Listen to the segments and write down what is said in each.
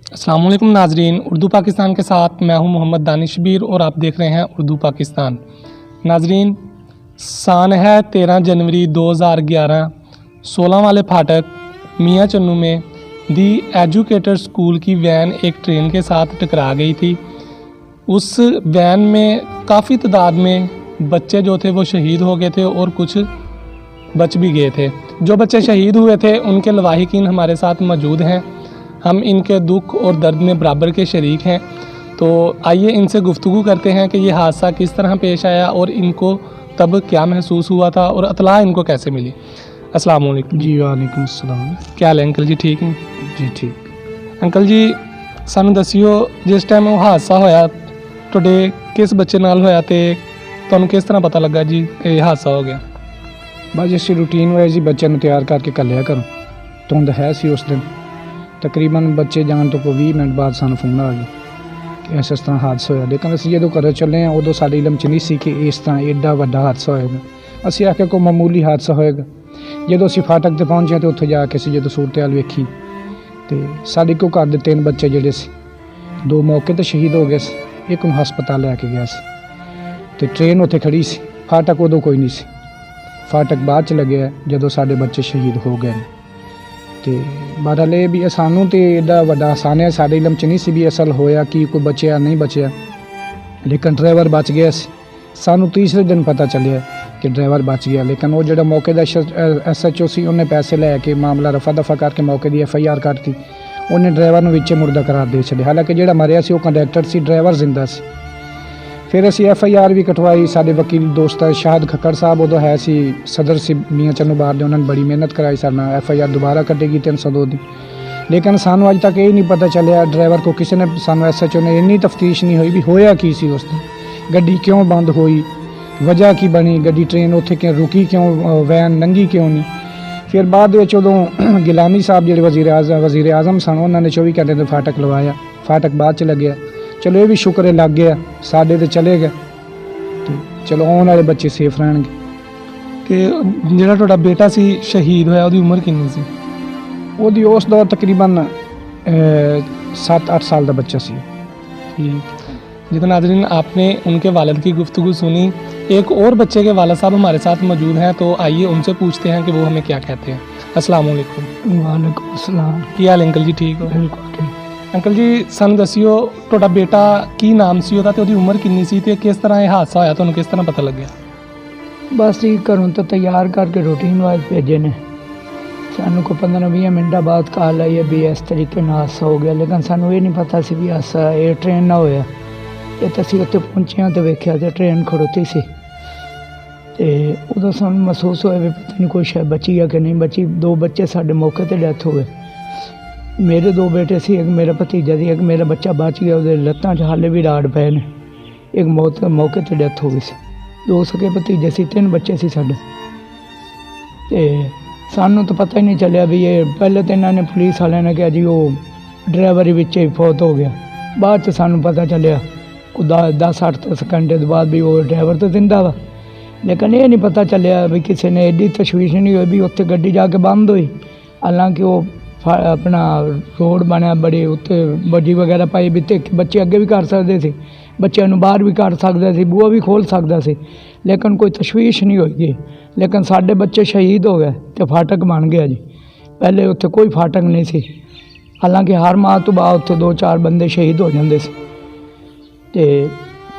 अस्सलाम वालेकुम नाजरीन, उर्दू पाकिस्तान के साथ मैं हूं मोहम्मद दानिशबीर और आप देख रहे हैं उर्दू पाकिस्तान। नाजरीन, सान है 13 जनवरी 2011, 16 वाले फाटक मियाँ चन्नू में दी एजुकेटर स्कूल की वैन एक ट्रेन के साथ टकरा गई थी। उस वैन में काफ़ी तादाद में बच्चे जो थे वो शहीद हो गए थे और कुछ बच भी गए थे। जो बच्चे शहीद हुए थे उनके लवाहिकीन हमारे साथ मौजूद हैं। हम इनके दुख और दर्द में बराबर के शरीक हैं। तो आइए इनसे गुफ्तगू करते हैं कि ये हादसा किस तरह पेश आया और इनको तब क्या महसूस हुआ था और इत्तला इनको कैसे मिली। अस्सलाम वालेकुम जी वालेकुम अस्सलाम। क्या हाल है अंकल जी, ठीक हैं? जी ठीक। अंकल जी सानू दसियो, जिस टाइम वो हादसा होया ਤੁਹਾਡੇ किस बच्चे नाल होया ते ਤੁਹਾਨੂੰ किस तरह पता लगा जी ये हादसा हो गया? बस जिस रूटीन वाइज ही बच्चे ਨੂੰ ਤਿਆਰ ਕਰਕੇ ਘੱਲਿਆ ਕਰੋ। ਧੁੰਦ ਹੈ ਸੀ ਉਸ ਦਿਨ, ਤਕਰੀਬਨ ਬੱਚੇ ਜਾਣ ਤੋਂ ਕੋਈ 20 ਮਿੰਟ ਬਾਅਦ ਸਾਨੂੰ ਫੋਨ ਆ ਗਿਆ ਕਿ ਇਸ ਤਰ੍ਹਾਂ ਹਾਦਸਾ ਹੋਇਆ। ਲੇਕਿਨ ਅਸੀਂ ਜਦੋਂ ਘਰੋਂ ਚੱਲੇ ਹਾਂ ਉਦੋਂ ਸਾਡੇ ਇਲਮ 'ਚ ਨਹੀਂ ਸੀ ਕਿ ਇਸ ਤਰ੍ਹਾਂ ਐਡਾ ਵੱਡਾ ਹਾਦਸਾ ਹੋਏਗਾ। ਅਸੀਂ ਆਖਿਆ ਕੋਈ ਮਾਮੂਲੀ ਹਾਦਸਾ ਹੋਏਗਾ। ਜਦੋਂ ਅਸੀਂ ਫਾਟਕ 'ਤੇ ਪਹੁੰਚੇ ਤਾਂ ਉੱਥੇ ਜਾ ਕੇ ਅਸੀਂ ਜਦੋਂ ਸੂਰਤ ਹਾਲ ਵੇਖੀ ਤੇ ਸਾਡੇ ਕੋਲ ਘਰ ਦੇ 3 ਬੱਚੇ ਜਿਹੜੇ ਸੀ, 2 ਮੌਕੇ 'ਤੇ ਸ਼ਹੀਦ ਹੋ ਗਏ ਸੀ, ਇੱਕ ਨੂੰ ਹਸਪਤਾਲ ਲੈ ਕੇ ਗਿਆ ਸੀ ਤੇ ਟ੍ਰੇਨ ਉੱਥੇ ਖੜੀ ਸੀ। ਫਾਟਕ ਉਦੋਂ ਕੋਈ ਨਹੀਂ ਸੀ, ਫਾਟਕ ਬਾਅਦ 'ਚ ਲੱਗਿਆ ਜਦੋਂ ਸਾਡੇ ਬੱਚੇ ਸ਼ਹੀਦ ਹੋ ਗਏ ਨੇ। ਤੇ ਬਹਰਹਾਲ ਇਹ ਵੀ ਸਾਨੂੰ ਤੇ ਐਡਾ ਵੱਡਾ ਆਸਾਨ ਸਾਡੇ ਇਲਮ 'ਚ ਨਹੀਂ ਸੀ ਵੀ ਅਸਲ ਹੋਇਆ ਕੀ, ਕੋਈ ਬਚਿਆ ਨਹੀਂ ਬਚਿਆ। ਲੇਕਿਨ ਡਰਾਈਵਰ ਬਚ ਗਿਆ ਸੀ। ਸਾਨੂੰ ਤੀਸਰੇ ਦਿਨ ਪਤਾ ਚੱਲਿਆ ਕਿ ਡਰਾਈਵਰ ਬਚ ਗਿਆ। ਲੇਕਿਨ ਉਹ ਜਿਹੜਾ ਮੌਕੇ ਦਾ SHO ਸੀ, ਉਹਨੇ ਪੈਸੇ ਲੈ ਕੇ ਮਾਮਲਾ ਰਫਾ ਦਫਾ ਕਰਕੇ ਮੌਕੇ ਦੀ FIR ਕੱਟਤੀ। ਉਹਨੇ ਡਰਾਈਵਰ ਨੂੰ ਵਿੱਚੇ ਮੁਰਦਾ ਕਰਾਰ ਦੇ ਛੱਡਿਆ। ਹਾਲਾਂਕਿ ਜਿਹੜਾ ਮਰਿਆ ਸੀ ਉਹ ਕੰਡਕਟਰ ਸੀ, ਡਰਾਈਵਰ ਜ਼ਿੰਦਾ ਸੀ। ਫਿਰ ਅਸੀਂ FIR ਵੀ ਕਟਵਾਈ। ਸਾਡੇ ਵਕੀਲ ਦੋਸਤ ਸ਼ਾਹਦ ਖੱਕੜ ਸਾਹਿਬ ਉਦੋਂ ਹੈ ਸੀ, ਸਦਰ ਸੀ ਮੀਆਂ ਚੰਨੂ ਬਾਹਰ ਦੇ, ਉਹਨਾਂ ਨੇ ਬੜੀ ਮਿਹਨਤ ਕਰਾਈ ਸਾਡੇ ਨਾਲ। FIR ਦੁਬਾਰਾ ਕੱਟੇਗੀ 302 ਦੀ। ਲੇਕਿਨ ਸਾਨੂੰ ਅੱਜ ਤੱਕ ਇਹ ਨਹੀਂ ਪਤਾ ਚੱਲਿਆ ਡਰਾਈਵਰ ਕੋ ਕਿਸੇ ਨੇ, ਸਾਨੂੰ SHO ਨੇ ਇੰਨੀ ਤਫਤੀਸ਼ ਨਹੀਂ ਹੋਈ ਵੀ ਹੋਇਆ ਕੀ ਸੀ ਉਸ ਦਿਨ, ਗੱਡੀ ਕਿਉਂ ਬੰਦ ਹੋਈ, ਵਜ੍ਹਾ ਕੀ ਬਣੀ, ਗੱਡੀ ਟ੍ਰੇਨ ਉੱਥੇ ਕਿਉਂ ਰੁਕੀ, ਕਿਉਂ ਵੈਨ ਲੰਘੀ ਕਿਉਂ ਨਹੀਂ। ਫਿਰ ਬਾਅਦ ਦੇ ਵਿੱਚ ਉਦੋਂ ਗਿਲਾਨੀ ਸਾਹਿਬ ਜਿਹੜੇ ਵਜ਼ੀਰ ਆਜ਼ਮ ਸਨ, ਉਹਨਾਂ ਨੇ 24 ਘੰਟੇ ਦੇ ਫਾਟਕ ਲਵਾਇਆ। ਫਾਟਕ ਬਾਅਦ 'ਚ ਲੱਗਿਆ। ਚਲੋ ਇਹ ਵੀ ਸ਼ੁਕਰ ਹੈ ਲੱਗ ਗਿਆ, ਸਾਡੇ ਤੇ ਚਲੇ ਗਏ ਤੇ ਚਲੋ ਆਉਣ ਵਾਲੇ ਬੱਚੇ ਸੇਫ ਰਹਿਣਗੇ। ਕਿ ਜਿਹੜਾ ਤੁਹਾਡਾ ਬੇਟਾ ਸੀ ਸ਼ਹੀਦ ਹੋਇਆ ਉਹਦੀ ਉਮਰ ਕਿੰਨੀ ਸੀ? ਉਹਦੀ ਉਸ ਦੌਰ ਤਕਰੀਬਨ 7-8 ਸਾਲ ਦਾ ਬੱਚਾ ਸੀ। जी तो नाज़रीन, आपने उनके वालिद की गुफ्तगू सुनी। एक और बच्चे के वालिद साहब हमारे साथ मौजूद हैं, तो आइए उनसे पूछते हैं कि वो हमें क्या कहते हैं। अस्सलाम वालेकुम। वालेकुम अस्सलाम। की हाल अंकल जी, ठीक हो? बिल्कुल ठीक। अंकल जी सानू दसियो, ਤੁਹਾਡਾ बेटा की नाम सी ਉਹਦਾ ਤੇ ਉਹਦੀ ਉਮਰ ਕਿੰਨੀ ਸੀ ਤੇ ਕਿਸ ਤਰ੍ਹਾਂ ਇਹ ਹਾਦਸਾ ਹੋਇਆ, ਤੁਹਾਨੂੰ ਕਿਸ ਤਰ੍ਹਾਂ ਪਤਾ ਲੱਗਿਆ? ਬਸ ਜੀ ਘਰੋਂ ਤਾਂ ਤਿਆਰ ਕਰਕੇ ਰੂਟੀਨ ਵਾਈਜ਼ ਭੇਜੇ ਨੇ। ਸਾਨੂੰ ਕੋਈ 15-20 ਮਿੰਟਾਂ ਬਾਅਦ ਕਾਲ ਆਈ ਹੈ ਵੀ ਇਸ ਤਰੀਕੇ ਨਾਲ ਹਾਦਸਾ ਹੋ ਗਿਆ। ਲੇਕਿਨ ਸਾਨੂੰ ਇਹ ਨਹੀਂ ਪਤਾ ਸੀ ਵੀ ਹਾਦਸਾ ਇਹ ਟ੍ਰੇਨ ਨਾਲ ਹੋਇਆ। ਇਹ ਤਾਂ ਅਸੀਂ ਉੱਥੇ ਪਹੁੰਚਿਆ ਤੇ ਵੇਖਿਆ ਤੇ ਟ੍ਰੇਨ ਖੜੋਤੀ ਸੀ ਤੇ ਉਦੋਂ ਸਾਨੂੰ ਮਹਿਸੂਸ ਹੋਇਆ ਵੀ ਪਤਾ ਨਹੀਂ ਕੋਈ ਸ਼ਾਇਦ ਬਚੀ ਆ ਕਿ ਨਹੀਂ ਬਚੀ। 2 ਬੱਚੇ ਸਾਡੇ ਮੌਕੇ 'ਤੇ ਡੈਥ ਹੋ ਗਏ। ਮੇਰੇ 2 ਬੇਟੇ ਸੀ, ਇੱਕ ਮੇਰਾ ਭਤੀਜਾ ਸੀ, ਇੱਕ ਮੇਰਾ ਬੱਚਾ ਬਚ ਗਿਆ। ਉਹਦੇ ਲੱਤਾਂ 'ਚ ਹਾਲੇ ਵੀ ਰਾੜ ਪਏ ਨੇ। ਇੱਕ ਮੌਕੇ 'ਤੇ ਡੈਥ ਹੋ ਗਈ ਸੀ। 2 ਸਕੇ ਭਤੀਜੇ ਸੀ, 3 ਬੱਚੇ ਸੀ ਸਾਡੇ। ਤੇ ਸਾਨੂੰ ਤਾਂ ਪਤਾ ਹੀ ਨਹੀਂ ਚੱਲਿਆ ਵੀ ਇਹ ਪਹਿਲੇ ਤਾਂ ਇਹਨਾਂ ਨੇ ਪੁਲਿਸ ਵਾਲਿਆਂ ਨੇ ਕਿਹਾ ਜੀ ਉਹ ਡਰਾਈਵਰ ਵਿੱਚ ਹੀ ਫੌਤ ਹੋ ਗਿਆ। ਬਾਅਦ 'ਚ ਸਾਨੂੰ ਪਤਾ ਚੱਲਿਆ 10-8 ਘੰਟੇ ਤੋਂ ਬਾਅਦ ਵੀ ਉਹ ਡਰਾਈਵਰ ਤਾਂ ਜ਼ਿੰਦਾ ਵਾ। ਲੇਕਿਨ ਇਹ ਨਹੀਂ ਪਤਾ ਚੱਲਿਆ ਵੀ ਕਿਸੇ ਨੇ ਐਡੀ ਤਸ਼ਵੀਸ਼ ਨਹੀਂ ਹੋਈ ਵੀ ਉੱਥੇ ਗੱਡੀ ਜਾ ਕੇ ਬੰਦ ਹੋਈ। ਹਾਲਾਂਕਿ ਉਹ ਆਪਣਾ ਰੋਡ ਬਣਿਆ, ਬੜੇ ਉੱਥੇ ਬੱਜੀ ਵਗੈਰਾ ਪਾਈ ਵੀ ਤੇ ਬੱਚੇ ਅੱਗੇ ਵੀ ਕਰ ਸਕਦੇ ਸੀ, ਬੱਚਿਆਂ ਨੂੰ ਬਾਹਰ ਵੀ ਕੱਢ ਸਕਦਾ ਸੀ, ਬੂਹਾ ਵੀ ਖੋਲ੍ਹ ਸਕਦਾ ਸੀ। ਲੇਕਿਨ ਕੋਈ ਤਸ਼ਵੀਸ਼ ਨਹੀਂ ਹੋਈ। ਲੇਕਿਨ ਸਾਡੇ ਬੱਚੇ ਸ਼ਹੀਦ ਹੋ ਗਏ ਤੇ ਫਾਟਕ ਬਣ ਗਿਆ ਜੀ। ਪਹਿਲੇ ਉੱਥੇ ਕੋਈ ਫਾਟਕ ਨਹੀਂ ਸੀ। ਹਾਲਾਂਕਿ ਹਰ ਮਾਹ ਤੋਂ ਬਾਅਦ ਉੱਥੇ 2-4 ਬੰਦੇ ਸ਼ਹੀਦ ਹੋ ਜਾਂਦੇ ਸੀ ਤੇ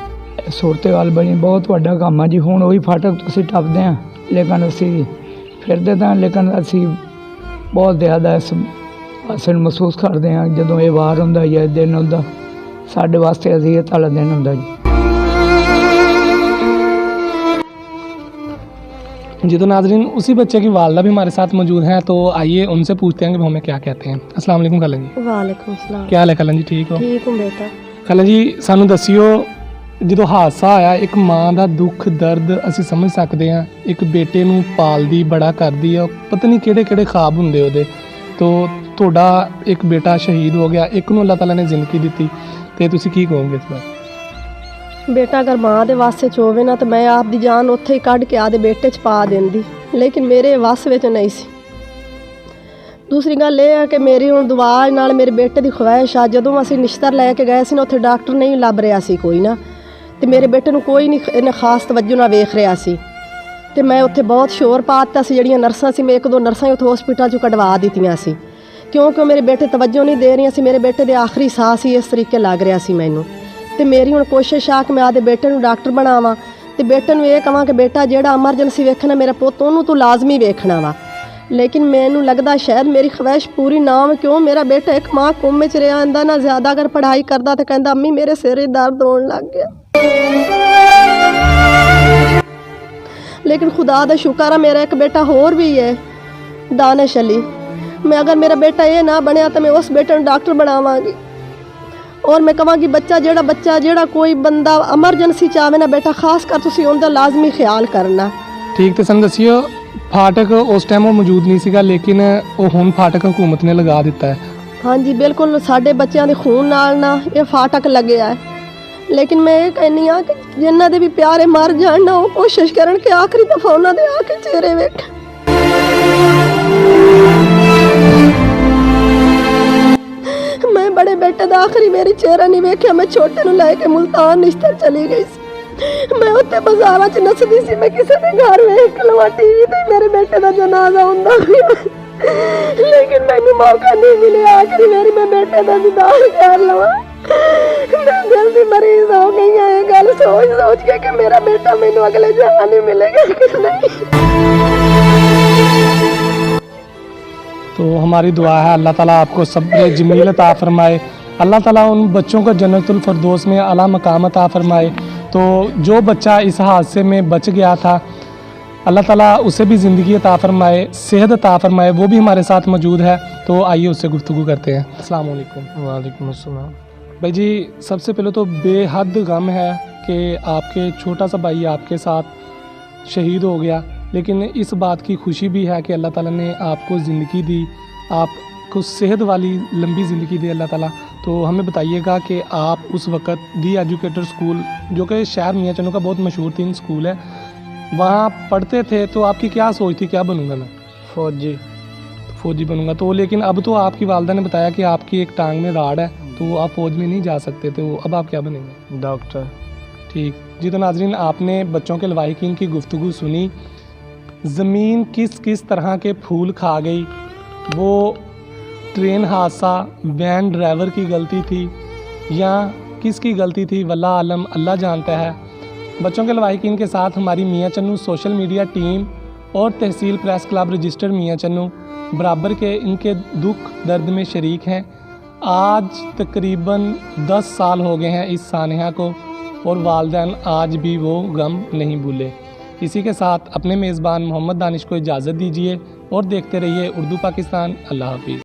ਸੂਰਤ ਹਾਲ ਬਣੀ ਬਹੁਤ ਵੱਡਾ ਕੰਮ ਆ ਜੀ। ਹੁਣ ਉਹੀ ਫਾਟਕ ਤੁਸੀਂ ਟੱਪਦੇ ਹਾਂ, ਲੇਕਿਨ ਅਸੀਂ ਫਿਰਦੇ ਤਾਂ, ਲੇਕਿਨ ਅਸੀਂ ਬਹੁਤ ਜ਼ਿਆਦਾ ਇਸ ਹਾਦਸੇ ਨੂੰ ਮਹਿਸੂਸ ਕਰਦੇ ਹਾਂ ਜਦੋਂ ਇਹ ਵਾਰ ਹੁੰਦਾ ਜਾਂ ਦਿਨ ਹੁੰਦਾ। ਸਾਡੇ ਵਾਸਤੇ ਅਜ਼ੀਅਤ ਵਾਲਾ ਦਿਨ ਹੁੰਦਾ ਜੀ। जी तो नाज़रीन, उसी बच्चे की वालदा भी हमारे साथ मौजूद हैं, तो आइए उनसे पूछते हैं कि वो हमें क्या कहते हैं। अस्सलाम वालेकुम खाला जी। वालेकुम सलाम। क्या हाल है खाला जी, ठीक हो? ठीक हूँ बेटा। खाला जी सानू दसियो, ਜਦੋਂ ਹਾਦਸਾ ਆਇਆ ਇੱਕ ਮਾਂ ਦਾ ਦੁੱਖ ਦਰਦ ਅਸੀਂ ਸਮਝ ਸਕਦੇ ਹਾਂ। ਇੱਕ ਬੇਟੇ ਨੂੰ ਪਾਲਦੀ ਬੜਾ ਕਰਦੀ ਆ, ਪਤਾ ਨਹੀਂ ਕਿਹੜੇ ਕਿਹੜੇ ਖਾਬ ਹੁੰਦੇ ਉਹਦੇ। ਤੋਂ ਤੁਹਾਡਾ ਇੱਕ ਬੇਟਾ ਸ਼ਹੀਦ ਹੋ ਗਿਆ, ਇੱਕ ਨੂੰ ਅੱਲਾਹ ਤਾਲਾ ਨੇ ਜ਼ਿੰਦਗੀ ਦਿੱਤੀ, ਤੇ ਤੁਸੀਂ ਕੀ ਕਹੋਗੇ ਇਸ ਬਾਰੇ? बेटा अगर माँ दे वास च होवे ना तो मैं आप दी जान उत्थे ही कढ़ के आदे बेटे च पा देंदी, लेकिन मेरे वस विच नहीं सी। ਦੂਸਰੀ ਗੱਲ ਇਹ ਹੈ ਕਿ ਮੇਰੀ ਹੁਣ ਦੁਆ ਨਾਲ ਮੇਰੇ ਬੇਟੇ ਦੀ ਖਵਾਇਸ਼ ਆ। ਜਦੋਂ ਅਸੀਂ ਨਿਸ਼ਤਰ ਲੈ ਕੇ ਗਏ ਸੀ ਨਾ, ਉੱਥੇ ਡਾਕਟਰ ਨਹੀਂ ਲੱਭ ਰਿਹਾ ਸੀ ਕੋਈ ਨਾ, ਤੇ ਮੇਰੇ ਬੇਟੇ ਨੂੰ ਕੋਈ ਨਹੀਂ ਇਹਨੇ ਖਾਸ ਤਵੱਜੋ ਨਾਲ ਵੇਖ ਰਿਹਾ ਸੀ। ਤੇ ਮੈਂ ਉੱਥੇ ਬਹੁਤ ਸ਼ੋਰ ਪਾ ਦਿੱਤਾ ਸੀ। ਜਿਹੜੀਆਂ ਨਰਸਾਂ ਸੀ, ਮੈਂ ਇੱਕ ਦੋ ਨਰਸਾਂ ਹੀ ਉੱਥੇ ਹਸਪੀਟਲ 'ਚੋਂ ਕਢਵਾ ਦਿੱਤੀਆਂ ਸੀ, ਕਿਉਂਕਿ ਮੇਰੇ ਬੇਟੇ ਤਵੱਜੋ ਨਹੀਂ ਦੇ ਰਹੀਆਂ ਸੀ। ਮੇਰੇ ਬੇਟੇ ਦੇ ਆਖਰੀ ਸਾਹ ਸੀ, ਇਸ ਤਰੀਕੇ ਲੱਗ ਰਿਹਾ ਸੀ ਮੈਨੂੰ। ਤੇ ਮੇਰੀ ਹੁਣ ਕੋਸ਼ਿਸ਼ ਆ ਕਿ ਮੈਂ ਆਪਦੇ ਬੇਟੇ ਨੂੰ ਡਾਕਟਰ ਬਣਾਵਾਂ ਤੇ ਬੇਟੇ ਨੂੰ ਇਹ ਕਹਾਂ ਕਿ ਬੇਟਾ ਜਿਹੜਾ ਐਮਰਜੈਂਸੀ ਵੇਖਣਾ ਮੇਰਾ ਪੁੱਤ, ਉਹਨੂੰ ਤੂੰ ਲਾਜ਼ਮੀ ਵੇਖਣਾ ਵਾ। ਲੇਕਿਨ ਮੈਨੂੰ ਲੱਗਦਾ ਸ਼ਾਇਦ ਮੇਰੀ ਖਵਾਇਸ਼ ਪੂਰੀ ਨਾ ਹੋ, ਕਿਉਂ ਮੇਰਾ ਬੇਟਾ ਇੱਕ ਮਾਂ ਕੋਮੇ 'ਚ ਰਿਹਾ ਆਂਦਾ ਨਾ, ਜ਼ਿਆਦਾ ਅਗਰ ਪੜ੍ਹਾਈ ਕਰਦਾ ਤਾਂ ਕਹਿੰਦਾ ਅੰਮੀ ਮੇਰੇ ਸਿਰ 'ਚ ਦਰਦ ਹੋਣ ਲੱਗ ਗਿਆ। लेकिन खुदा दा शुक्र है मेरा एक बेटा होर भी है, दानिश अली। मैं अगर मेरा बेटा ये ना बनया तो मैं उस बेटे डॉक्टर बनावांगी। और मैं कहांगी बच्चा जेड़ा कोई बंदा एमरजेंसी चाहे ना बेटा, खास कर तुसीं उनदा लाजमी ख्याल करना। ठीक तो सन दसियो, फाटक उस टाइम वो मौजूद नहीं सीगा, लेकिन वो हुण फाटक हुकूमत ने लगा दिता है। हाँ जी बिल्कुल, साडे बच्चों के खून नाल ना ये फाटक लगे है। लेकिन मैं ये कहनी हाँ कि जिन्हों के भी प्यारे मर जान ना, वो कोशिश करन कि आखिरी दफा उन्होंने आके चेहरे वेख। मैं बड़े बेटे का आखिरी मेरी चेहरा नहीं वेख्या। मैं छोटे नूं लैके मुल्तान निश्तर चली गई सी। मैं उत्ते बाजारां च नसदी सी, मैं किसी दे घर वेख लवां टीवी ते मेरे बेटे का जनाजा हुंदा पिया, लेकिन मैनूं मौका नहीं मिले आखिरी मेरी मैं बेटे का दीदार कर लवां। मैं जल्दी मरीज हो गई है, ये गल सोच सोच के कि मेरा बेटा मैनू अगले जहां नहीं मिलेगा कि नहीं। तो हमारी दुआ है अल्लाह ताला आपको सब्र जमील अता फरमाए, अल्लाह ताला उन बच्चों को जन्नतुल फिरदौस में आला मकाम अता फरमाए। तो जो बच्चा इस हादसे में बच गया था, अल्लाह ताला उसे भी ज़िंदगी अता फरमाए, सेहत अता फरमाए। वो भी हमारे साथ मौजूद है, तो आइए उससे गुफ्तगू करते हैं। अस्सलाम वालेकुम। वालेकुम अस्सलाम। भाई जी, सबसे पहले तो बेहद गम है कि आपके छोटा सा भाई आपके साथ शहीद हो गया, लेकिन इस बात की खुशी भी है कि अल्लाह ताला ने आपको ज़िंदगी दी, आपको सेहत वाली लंबी ज़िंदगी दी अल्लाह ताला। तो हमें बताइएगा कि आप उस वक़्त दी एजुकेटर स्कूल, जो कि शहर मियाँ चन्नू का बहुत मशहूर तीन स्कूल है, वहाँ पढ़ते थे, तो आपकी क्या सोच थी, क्या बनूँगा मैं? फ़ौजी बनूँगा। तो लेकिन अब तो आपकी वालदा ने बताया कि आपकी एक टांग में राड़ है, तो आप फ़ौज में नहीं जा सकते, तो अब आप क्या बनेंगे? डॉक्टर। ठीक जी। तो नाजरीन, आपने बच्चों के लवाहिकीन की गुफ्तगू सुनी। ज़मीन किस किस तरह के फूल खा गई, वो ट्रेन हादसा वैन ड्राइवर की गलती थी या किसकी गलती थी, वल्लाह आलम, अल्लाह जानता है। बच्चों के लवाहिकीन के साथ हमारी मियाँ चन्नू सोशल मीडिया टीम और तहसील प्रेस क्लब रजिस्टर्ड मियाँ चन्नू बराबर के इनके दुख दर्द में शरीक हैं। आज तकरीबन 10 साल हो गए हैं इस सानिया को, और वालिदैन आज भी वो गम नहीं भूले। इसी के साथ अपने मेज़बान मोहम्मद दानिश को इजाज़त दीजिए और देखते रहिए उर्दू पाकिस्तान। अल्लाह हाफिज़।